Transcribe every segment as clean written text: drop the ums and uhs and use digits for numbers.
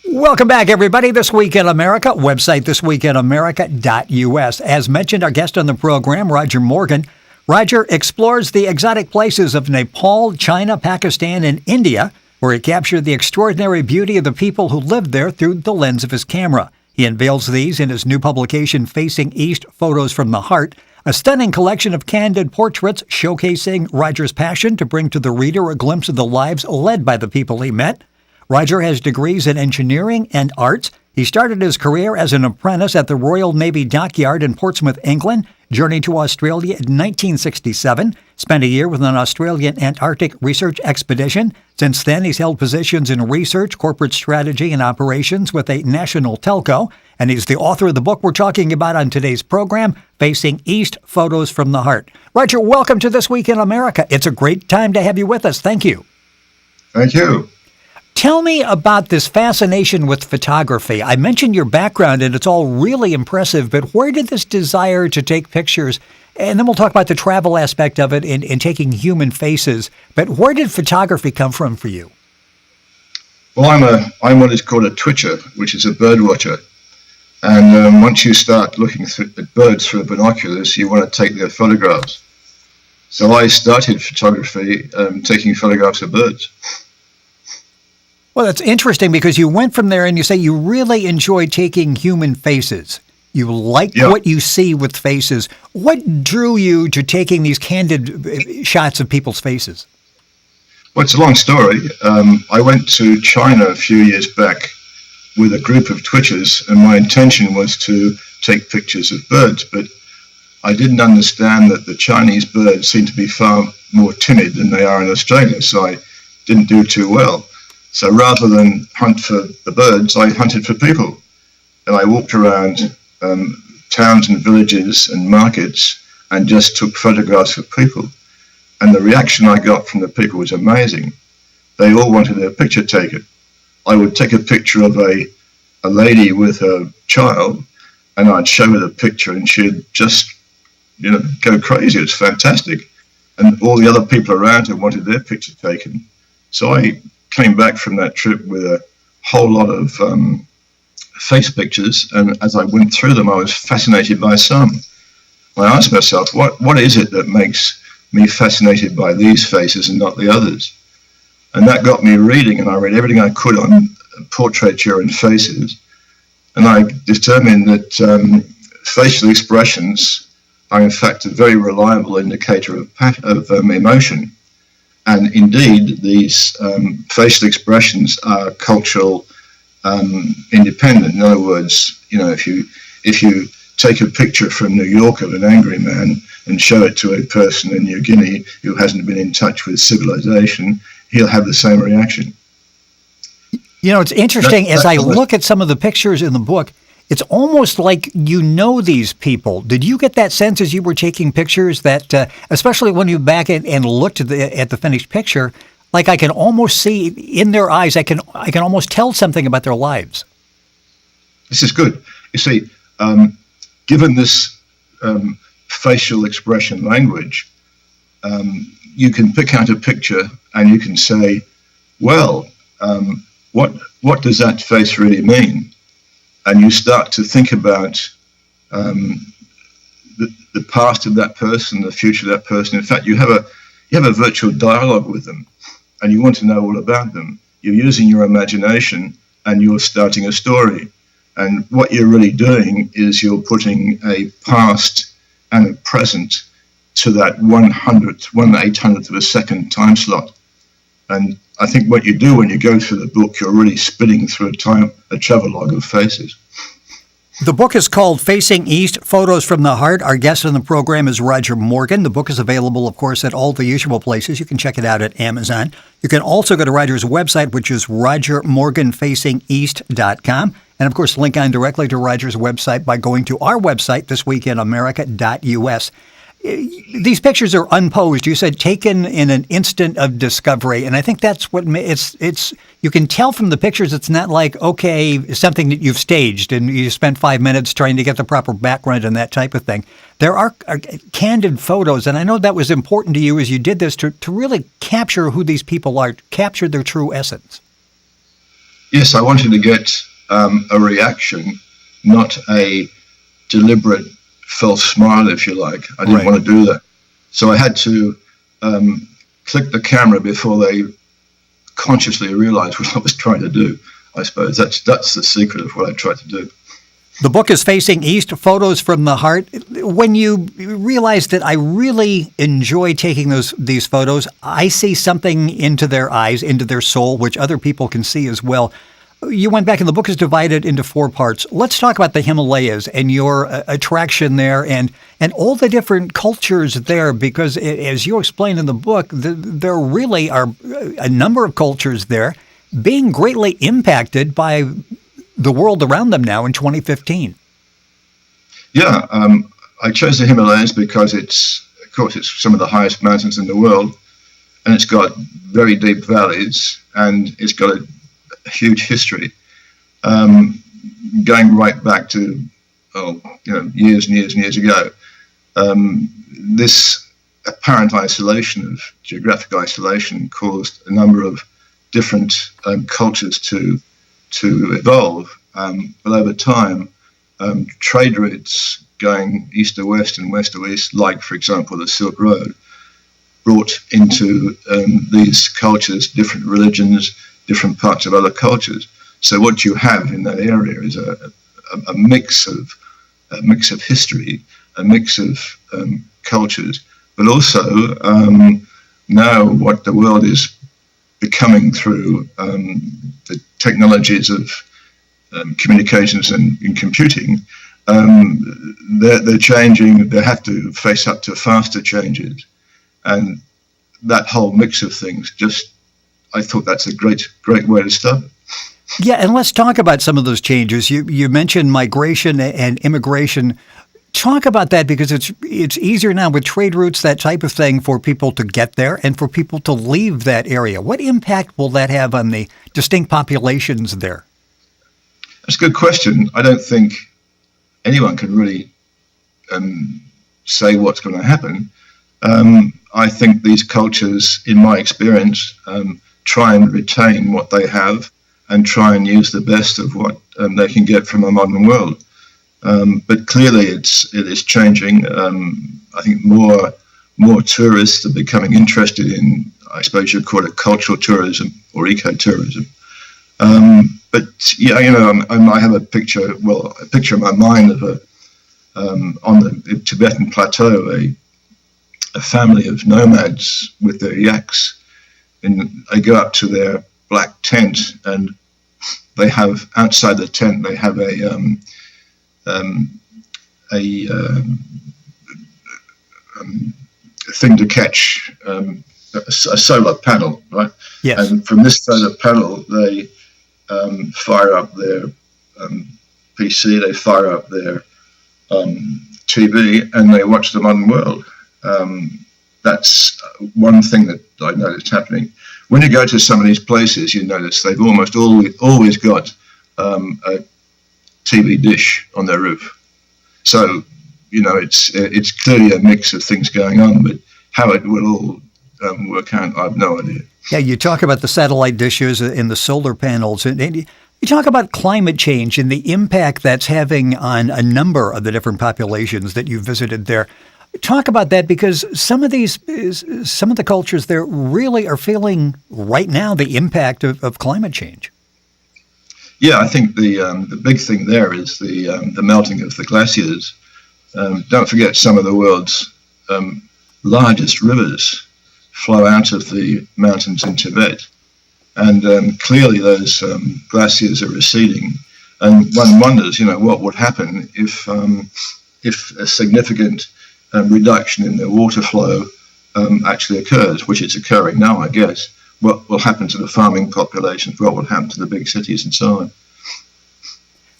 Welcome back, everybody. This Week in America, website thisweekinamerica.us. As mentioned, our guest on the program, Roger Morgan. Roger explores the exotic places of Nepal, China, Pakistan, and India, where he captured the extraordinary beauty of the people who lived there through the lens of his camera. He unveils these in his new publication, Facing East, Photos from the Heart, a stunning collection of candid portraits showcasing Roger's passion to bring to the reader a glimpse of the lives led by the people he met. Roger has degrees in engineering and arts. He started his career as an apprentice at the Royal Naval Dockyard in Portsmouth, England, journeyed to Australia in 1967, spent a year with an Australian Antarctic Research Expedition. Since then, he's held positions in research, corporate strategy, and operations with a National TELCO, and he's the author of the book we're talking about on today's program, Facing East, Photos from the Heart. Roger, welcome to This Week in America. It's a great time to have you with us. Thank you. Thank you. Tell me about this fascination with photography. I mentioned your background, and it's all really impressive, but where did this desire to take pictures, and then we'll talk about the travel aspect of it in taking human faces, but where did photography come from for you? Well, I'm what is called a twitcher, which is a bird watcher. And once you start looking at birds through binoculars, you want to take their photographs. So I started photography taking photographs of birds. Well, that's interesting because you went from there and you say you really enjoy taking human faces. You like what you see with faces. What drew you to taking these candid shots of people's faces? Well, it's a long story. I went to China a few years back with a group of twitchers, and my intention was to take pictures of birds, but I didn't understand that the Chinese birds seem to be far more timid than they are in Australia, so I didn't do too well. So rather than hunt for the birds, I hunted for people. And I walked around towns and villages and markets and just took photographs of people. And the reaction I got from the people was amazing. They all wanted their picture taken. I would take a picture of a lady with a child, and I'd show her the picture, and she'd just, go crazy. It's fantastic. And all the other people around her wanted their picture taken. So I came back from that trip with a whole lot of face pictures, and as I went through them, I was fascinated by some. I asked myself, what is it that makes me fascinated by these faces and not the others? And that got me reading, and I read everything I could on portraiture and faces, and I determined that facial expressions are in fact a very reliable indicator of emotion. And indeed, these facial expressions are cultural independent. In other words, if you take a picture from New York of an angry man and show it to a person in New Guinea who hasn't been in touch with civilization, he'll have the same reaction. It's interesting, as I look at some of the pictures in the book, it's almost like these people. Did you get that sense as you were taking pictures that, especially when you back and looked at the finished picture, like I can almost see in their eyes, I can almost tell something about their lives? This is good. You see, given this facial expression language, you can pick out a picture and you can say, well, what does that face really mean? And you start to think about the past of that person, the future of that person. In fact, you have a virtual dialogue with them, and you want to know all about them. You're using your imagination, and you're starting a story. And what you're really doing is you're putting a past and a present to that 1/800th of a second time slot. And I think what you do when you go through the book, you're really spinning through a travelogue of faces. The book is called Facing East, Photos from the Heart. Our guest on the program is Roger Morgan. The book is available, of course, at all the usual places. You can check it out at Amazon. You can also go to Roger's website, which is rogermorganfacingeast.com. And, of course, link on directly to Roger's website by going to our website, thisweekinamerica.us. These pictures are unposed. You said taken in an instant of discovery, and I think that's what it's. You can tell from the pictures it's not like something that you've staged and you spent 5 minutes trying to get the proper background and that type of thing. There are candid photos, and I know that was important to you as you did this to really capture who these people are, capture their true essence. Yes, I wanted to get a reaction, not a deliberate false smile, if you like. I didn't want to do that. So I had to click the camera before they consciously realized what I was trying to do. I suppose that's the secret of what I tried to do. The book is Facing East, Photos from the Heart. When you realized that I really enjoy taking these photos, I see something into their eyes, into their soul, which other people can see as well. You went back, and the book is divided into 4 parts. Let's talk about the Himalayas and your attraction there and all the different cultures there, because as you explain in the book, there really are a number of cultures there being greatly impacted by the world around them now in 2015. Yeah, I chose the Himalayas because it's some of the highest mountains in the world, and it's got very deep valleys, and it's got a huge history, going right back to years and years and years ago. This apparent geographic isolation, caused a number of different cultures to evolve, but over time, trade routes going east to west and west to east, like, for example, the Silk Road, brought into these cultures different religions, different parts of other cultures. So what you have in that area is a mix of history, a mix of cultures, but also now what the world is becoming through the technologies of communications and computing. They're changing. They have to face up to faster changes, and that whole mix of things, I thought that's a great way to start. Yeah, and let's talk about some of those changes. You mentioned migration and immigration. Talk about that, because it's easier now with trade routes, that type of thing, for people to get there and for people to leave that area. What impact will that have on the distinct populations there? That's a good question. I don't think anyone can really say what's going to happen. I think these cultures, in my experience, try and retain what they have and try and use the best of what they can get from a modern world. But clearly it is changing. I think more tourists are becoming interested in, I suppose you'd call it, cultural tourism or ecotourism. But yeah, I have a picture in my mind of on the Tibetan plateau, a family of nomads with their yaks, and they go up to their black tent, and they have outside the tent they have a thing to catch a solar panel, right? Yes. And from this solar panel, they fire up their PC, they fire up their TV, and they watch the modern world. That's one thing that I noticed happening. When you go to some of these places, you notice they've almost always got a TV dish on their roof. So, it's clearly a mix of things going on, but how it will all work out, I have no idea. Yeah, you talk about the satellite dishes and the solar panels, and you talk about climate change and the impact that's having on a number of the different populations that you visited there. Talk about that, because some of the cultures there really are feeling right now the impact of climate change. Yeah, I think the big thing there is the melting of the glaciers. Don't forget, some of the world's largest rivers flow out of the mountains in Tibet, and clearly those glaciers are receding. And one wonders, what would happen if a significant reduction in the water flow actually occurs, which is occurring now, I guess. What will happen to the farming populations? What will happen to the big cities and so on?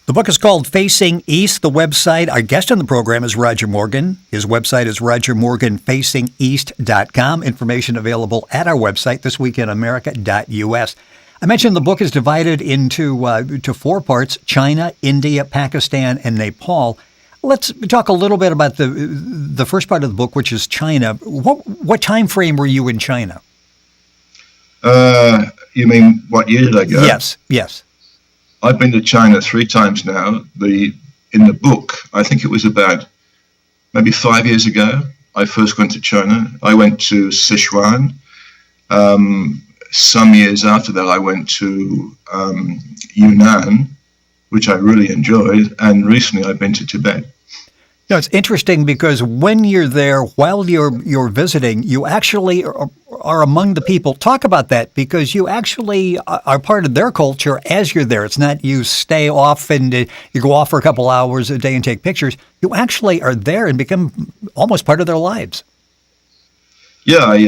The book is called Facing East. The website, our guest on the program is Roger Morgan. His website is rogermorganfacingeast.com. Information available at our website, thisweekinamerica.us. I mentioned the book is divided into 4 parts: China, India, Pakistan, and Nepal. Let's talk a little bit about the first part of the book, which is China. What time frame were you in China? You mean what year did I go? Yes. I've been to China 3 times now. In the book, I think it was about maybe 5 years ago, I first went to China. I went to Sichuan. Some years after that, I went to Yunnan, which I really enjoyed. And recently, I've been to Tibet. No, it's interesting because when you're there, while you're visiting, you actually are among the people. Talk about that, because you actually are part of their culture as you're there. It's not you stay off and you go off for a couple hours a day and take pictures. You actually are there and become almost part of their lives. Yeah, I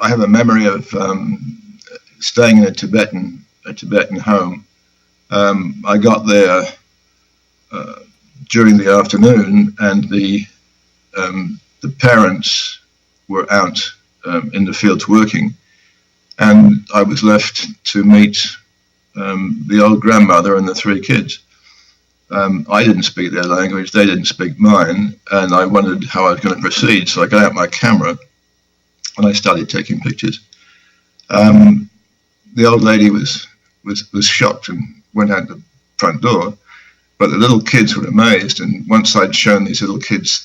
have a memory of staying in a Tibetan home. I got there during the afternoon, and the parents were out in the fields working, and I was left to meet the old grandmother and the 3 kids. I didn't speak their language, they didn't speak mine, and I wondered how I was going to proceed. So I got out my camera and I started taking pictures. The old lady was shocked and went out the front door. But the little kids were amazed, and once I'd shown these little kids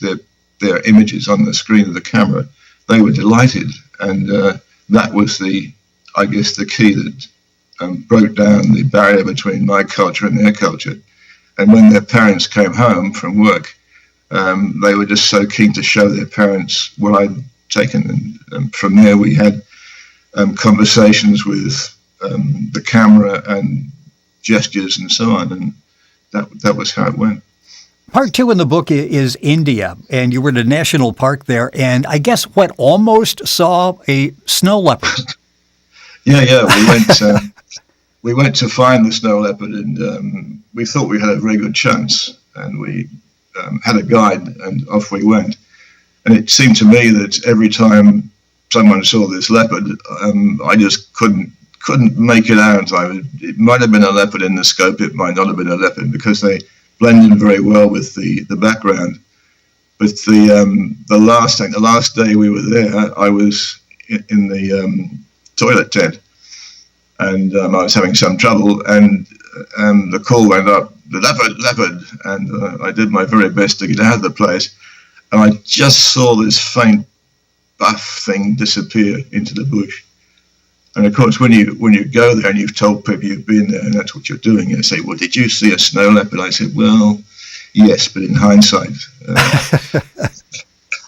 their images on the screen of the camera, they were delighted, and that was the key that broke down the barrier between my culture and their culture. And when their parents came home from work, they were just so keen to show their parents what I'd taken, and from there we had conversations with the camera and gestures and so on, and that was how it went. Part 2 in the book is India, and you were in a national park there, and I guess almost saw a snow leopard. Yeah, we went to find the snow leopard, and we thought we had a very good chance, and we had a guide, and off we went. And it seemed to me that every time someone saw this leopard, I just couldn't make it out. It might have been a leopard in the scope, it might not have been a leopard, because they blend in very well with the background. But the last day we were there, I was in the toilet tent, and I was having some trouble, and the call went up, the leopard, and I did my very best to get out of the place, and I just saw this faint buff thing disappear into the bush. And of course, when you go there and you've told people you've been there and that's what you're doing, they say, well, did you see a snow leopard? I said, well, yes, but in hindsight,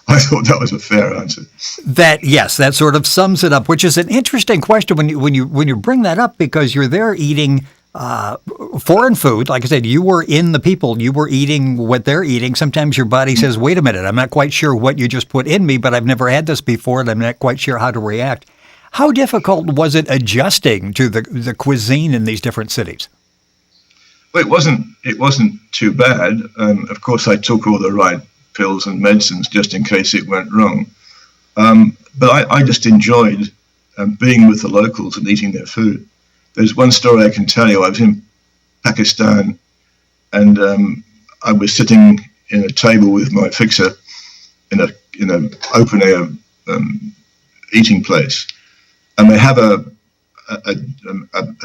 I thought that was a fair answer. That sort of sums it up, which is an interesting question when you bring that up, because you're there eating foreign food. Like I said, you were in the people, you were eating what they're eating. Sometimes your body says, wait a minute, I'm not quite sure what you just put in me, but I've never had this before and I'm not quite sure how to react. How difficult was it adjusting to the cuisine in these different cities? Well, it wasn't too bad. Of course, I took all the right pills and medicines just in case it went wrong. But I just enjoyed being with the locals and eating their food. There's one story I can tell you. I was in Pakistan, and I was sitting in a table with my fixer in an open air eating place. And they have a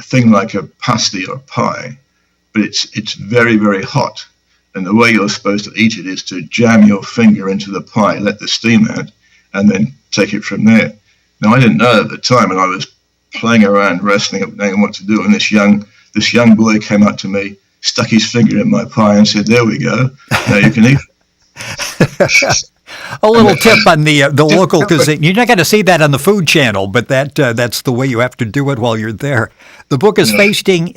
thing like a pasty or pie, but it's very, very hot. And the way you're supposed to eat it is to jam your finger into the pie, let the steam out, and then take it from there. Now, I didn't know at the time, and I was playing around, wrestling up, knowing what to do. And this young boy came up to me, stuck his finger in my pie, and said, "There we go. Now you can eat." A little tip on the local cuisine. You're not going to see that on the Food Channel, but that's the way you have to do it while you're there. The book is Facing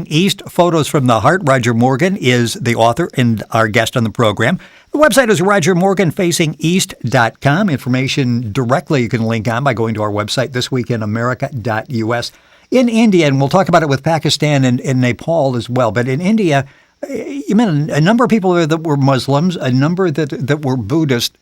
East, Photos from the Heart. Roger Morgan is the author and our guest on the program. The website is rogermorganfacingeast.com. Information directly you can link on by going to our website, thisweekinamerica.us. In India, and we'll talk about it with Pakistan and Nepal as well, but in India, you met a number of people there that were Muslims, a number that were Buddhist.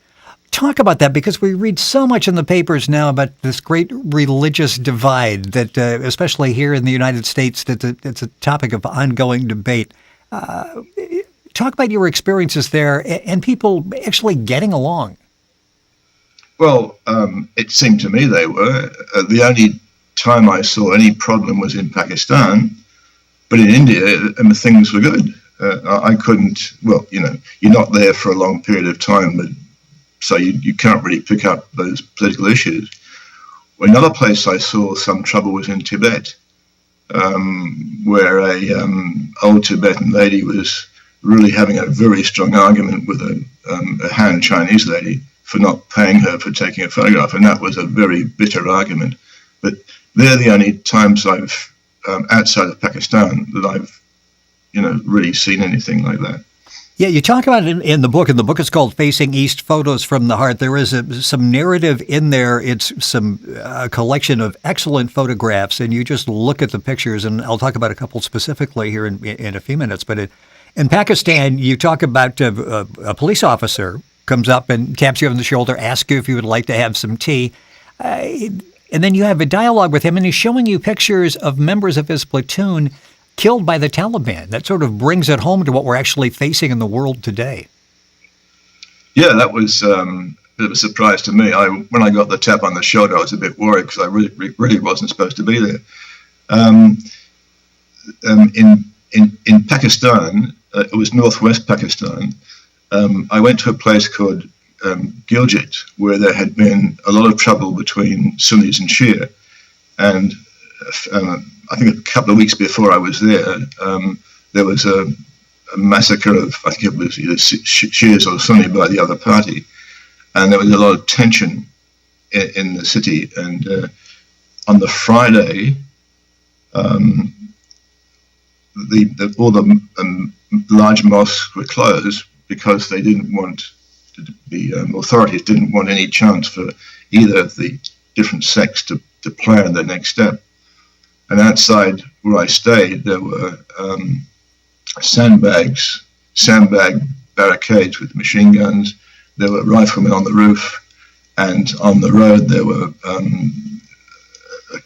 Talk about that, because we read so much in the papers now about this great religious divide that, especially here in the United States, that it's a topic of ongoing debate. Talk about your experiences there and people actually getting along. Well, it seemed to me they were. The only time I saw any problem was in Pakistan. But in India, things were good. I couldn't, well, you're not there for a long period of time, but so you can't really pick up those political issues. Another place I saw some trouble was in Tibet, where a old Tibetan lady was really having a very strong argument with a Han Chinese lady for not paying her for taking a photograph, and that was a very bitter argument. But they're the only times I've, outside of Pakistan, that I've, really seen anything like that. Yeah, you talk about it in the book, and the book is called Facing East, Photos from the Heart. There is some narrative in there. It's some collection of excellent photographs, and you just look at the pictures, and I'll talk about a couple specifically here in a few minutes. But in Pakistan, you talk about a police officer comes up and taps you on the shoulder, asks you if you would like to have some tea, and then you have a dialogue with him, and he's showing you pictures of members of his platoon killed by the Taliban. That sort of brings it home to what we're actually facing in the world today. Yeah, that was a bit of a surprise to me. When I got the tap on the shoulder, I was a bit worried because I really wasn't supposed to be there. In Pakistan, it was northwest Pakistan, I went to a place called Gilgit, where there had been a lot of trouble between Sunnis and Shia. And I think a couple of weeks before I was there, there was a massacre of, I think it was either Shias or Sunni by the other party. And there was a lot of tension in the city. And on the Friday, all the large mosques were closed because they didn't want the authorities didn't want any chance for either of the different sects to plan the next step. And outside where I stayed, there were sandbag barricades with machine guns. There were riflemen on the roof, and on the road there were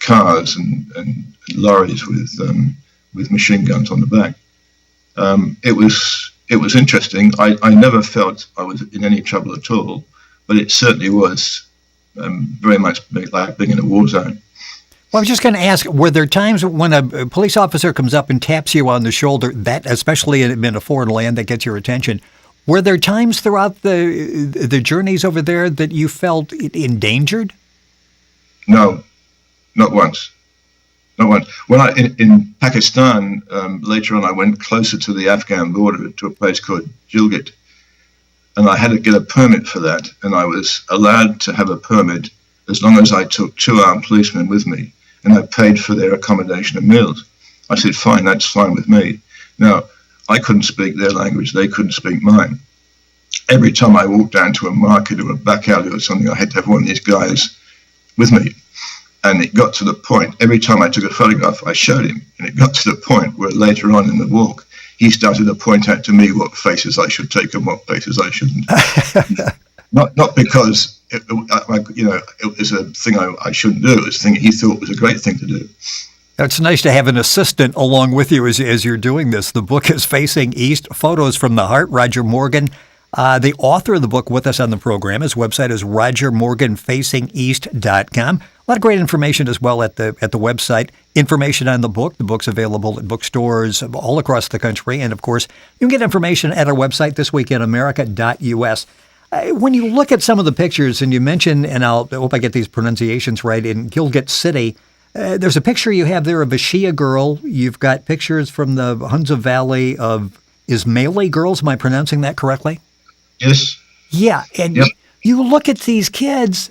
cars and lorries with machine guns on the back. It was interesting. I never felt I was in any trouble at all, but it certainly was very much like being in a war zone. Well, I was just going to ask, were there times when a police officer comes up and taps you on the shoulder, that especially in a foreign land, that gets your attention? Were there times throughout the journeys over there that you felt endangered? No, not once. Not once. When in Pakistan, later on, I went closer to the Afghan border to a place called Gilgit, and I had to get a permit for that, and I was allowed to have a permit as long as I took 2 armed policemen with me, and I paid for their accommodation and meals. I said, fine, that's fine with me. Now, I couldn't speak their language, they couldn't speak mine. Every time I walked down to a market or a back alley or something, I had to have one of these guys with me. And it got to the point, every time I took a photograph, I showed him. And it got to the point where later on in the walk, he started to point out to me what faces I should take and what faces I shouldn't. Not because it was a thing I shouldn't do. It was a thing he thought was a great thing to do. It's nice to have an assistant along with you as you're doing this. The book is Facing East, Photos from the Heart. Roger Morgan, the author of the book, with us on the program. His website is rogermorganfacingeast.com. A lot of great information as well at the website. Information on the book. The book's available at bookstores all across the country. And, of course, you can get information at our website, thisweekinamerica.us. When you look at some of the pictures, and you mentioned, and I hope I get these pronunciations right, in Gilgit City, there's a picture you have there of a Shia girl. You've got pictures from the Hunza Valley of Ismaili girls. Am I pronouncing that correctly? Yes. Yeah, and yep. You look at these kids,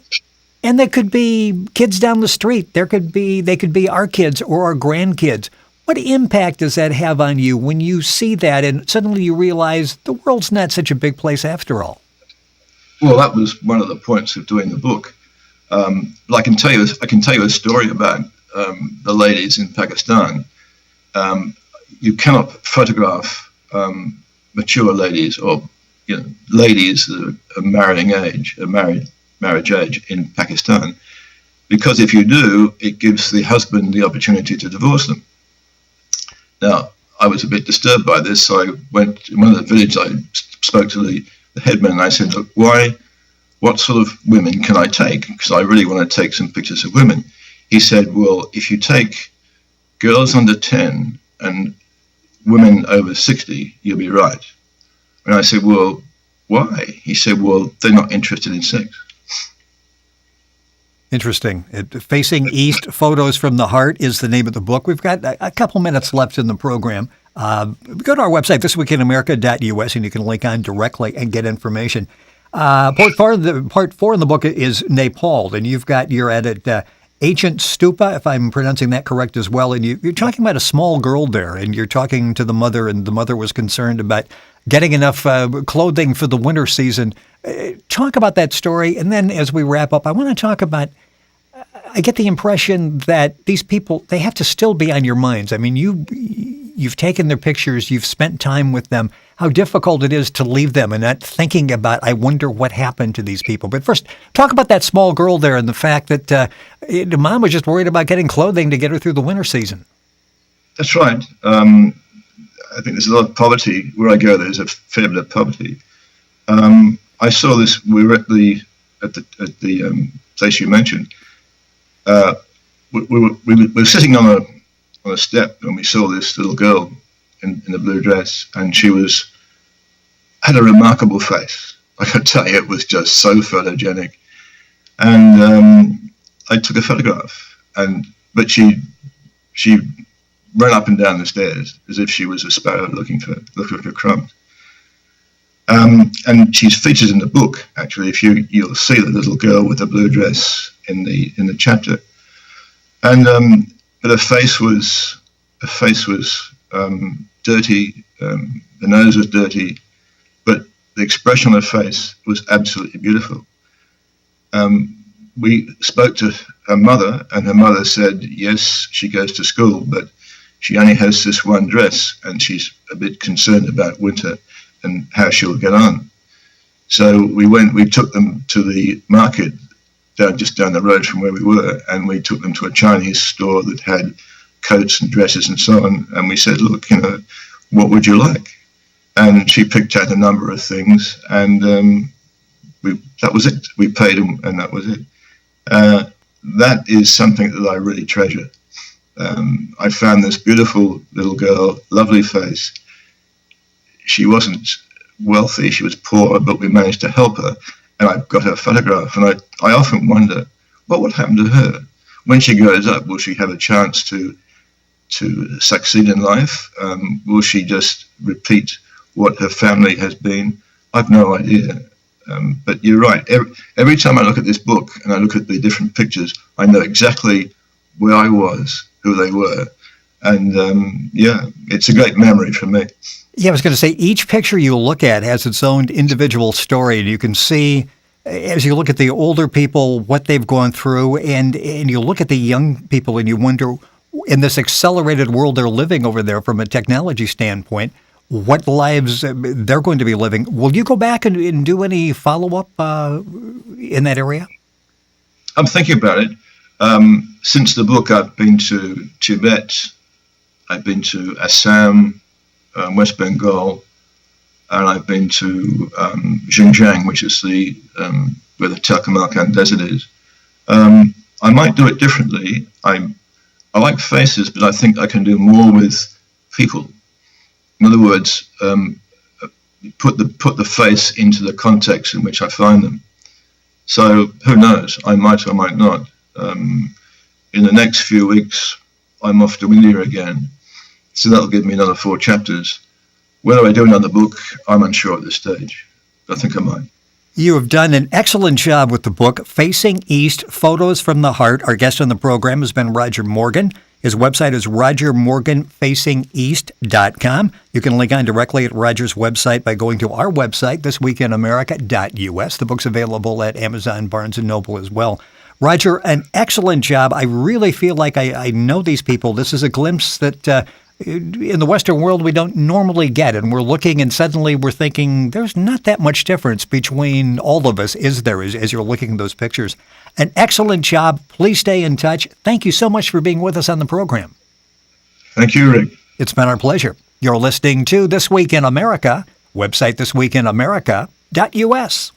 and they could be kids down the street. They could be our kids or our grandkids. What impact does that have on you when you see that, and suddenly you realize the world's not such a big place after all? Well, that was one of the points of doing the book. I can tell you a story about the ladies in Pakistan. You cannot photograph mature ladies or ladies that are marriage age in Pakistan, because if you do, it gives the husband the opportunity to divorce them. Now, I was a bit disturbed by this, so I went in one of the villages. I spoke to the headman, and I said, look, what sort of women can I take? Because I really want to take some pictures of women. He said, well, if you take girls under 10 and women over 60, you'll be right. And I said, well, why? He said, well, they're not interested in sex. Interesting. Facing East, Photos from the Heart is the name of the book. We've got a couple minutes left in the program. Go to our website, thisweekinamerica.us, and you can link on directly and get information. Part 4 in the book is Nepal, and you're at Ancient Stupa, if I'm pronouncing that correct as well. And you're talking about a small girl there, and you're talking to the mother, and the mother was concerned about getting enough clothing for the winter season. Talk about that story, and then as we wrap up, I want to talk about, I get the impression that these people, they have to still be on your minds. I mean, you've taken their pictures, you've spent time with them, how difficult it is to leave them and not thinking about, I wonder what happened to these people. But first, talk about that small girl there and the fact that mom was just worried about getting clothing to get her through the winter season. That's right. I think there's a lot of poverty. Where I go, there's a fair bit of poverty. I saw this. We were at the place you mentioned. We were sitting on a step, and we saw this little girl in a blue dress, and she had a remarkable face. I can tell you, it was just so photogenic. And I took a photograph, but she ran up and down the stairs as if she was a sparrow looking for crumbs. And she's featured in the book. Actually, you'll see the little girl with the blue dress in the chapter, and but her face was dirty. The nose was dirty, but the expression on her face was absolutely beautiful. We spoke to her mother, and her mother said, yes, she goes to school, but she only has this one dress, and she's a bit concerned about winter and how she'll get on. So we took them to the market just down the road from where we were, and we took them to a Chinese store that had coats and dresses and so on. And we said, look, what would you like? And she picked out a number of things, and that was it. We paid them, and that was it. That is something that I really treasure. I found this beautiful little girl, lovely face. She wasn't wealthy, she was poor, but we managed to help her. And I've got her photograph, and I often wonder, what would happen to her? When she grows up, will she have a chance to succeed in life? Will she just repeat what her family has been? I've no idea. But you're right. Every time I look at this book and I look at the different pictures, I know exactly where I was, who they were. And it's a great memory for me. Yeah, I was going to say, each picture you look at has its own individual story, and you can see, as you look at the older people, what they've gone through, and you look at the young people, and you wonder, in this accelerated world they're living over there from a technology standpoint, what lives they're going to be living. Will you go back and do any follow-up in that area? I'm thinking about it. Since the book, I've been to Tibet, I've been to Assam, West Bengal, and I've been to Xinjiang, which is where the TELCO Desert is. I might do it differently. I like faces, but I think I can do more with people. In other words, put the face into the context in which I find them. So who knows? I might or might not. In the next few weeks, I'm off to India again. So that'll give me another 4 chapters. Whether I do another book, I'm unsure at this stage. But I think I might. You have done an excellent job with the book, Facing East, Photos from the Heart. Our guest on the program has been Roger Morgan. His website is rogermorganfacingeast.com. You can link on directly at Roger's website by going to our website, thisweekinamerica.us. The book's available at Amazon, Barnes & Noble as well. Roger, an excellent job. I really feel like I know these people. This is a glimpse that in the Western world we don't normally get, and we're looking and suddenly we're thinking there's not that much difference between all of us, is there, as you're looking at those pictures. An excellent job. Please stay in touch. Thank you so much for being with us on the program. Thank you, Rick. It's been our pleasure. You're listening to This Week in America, website thisweekinamerica.us.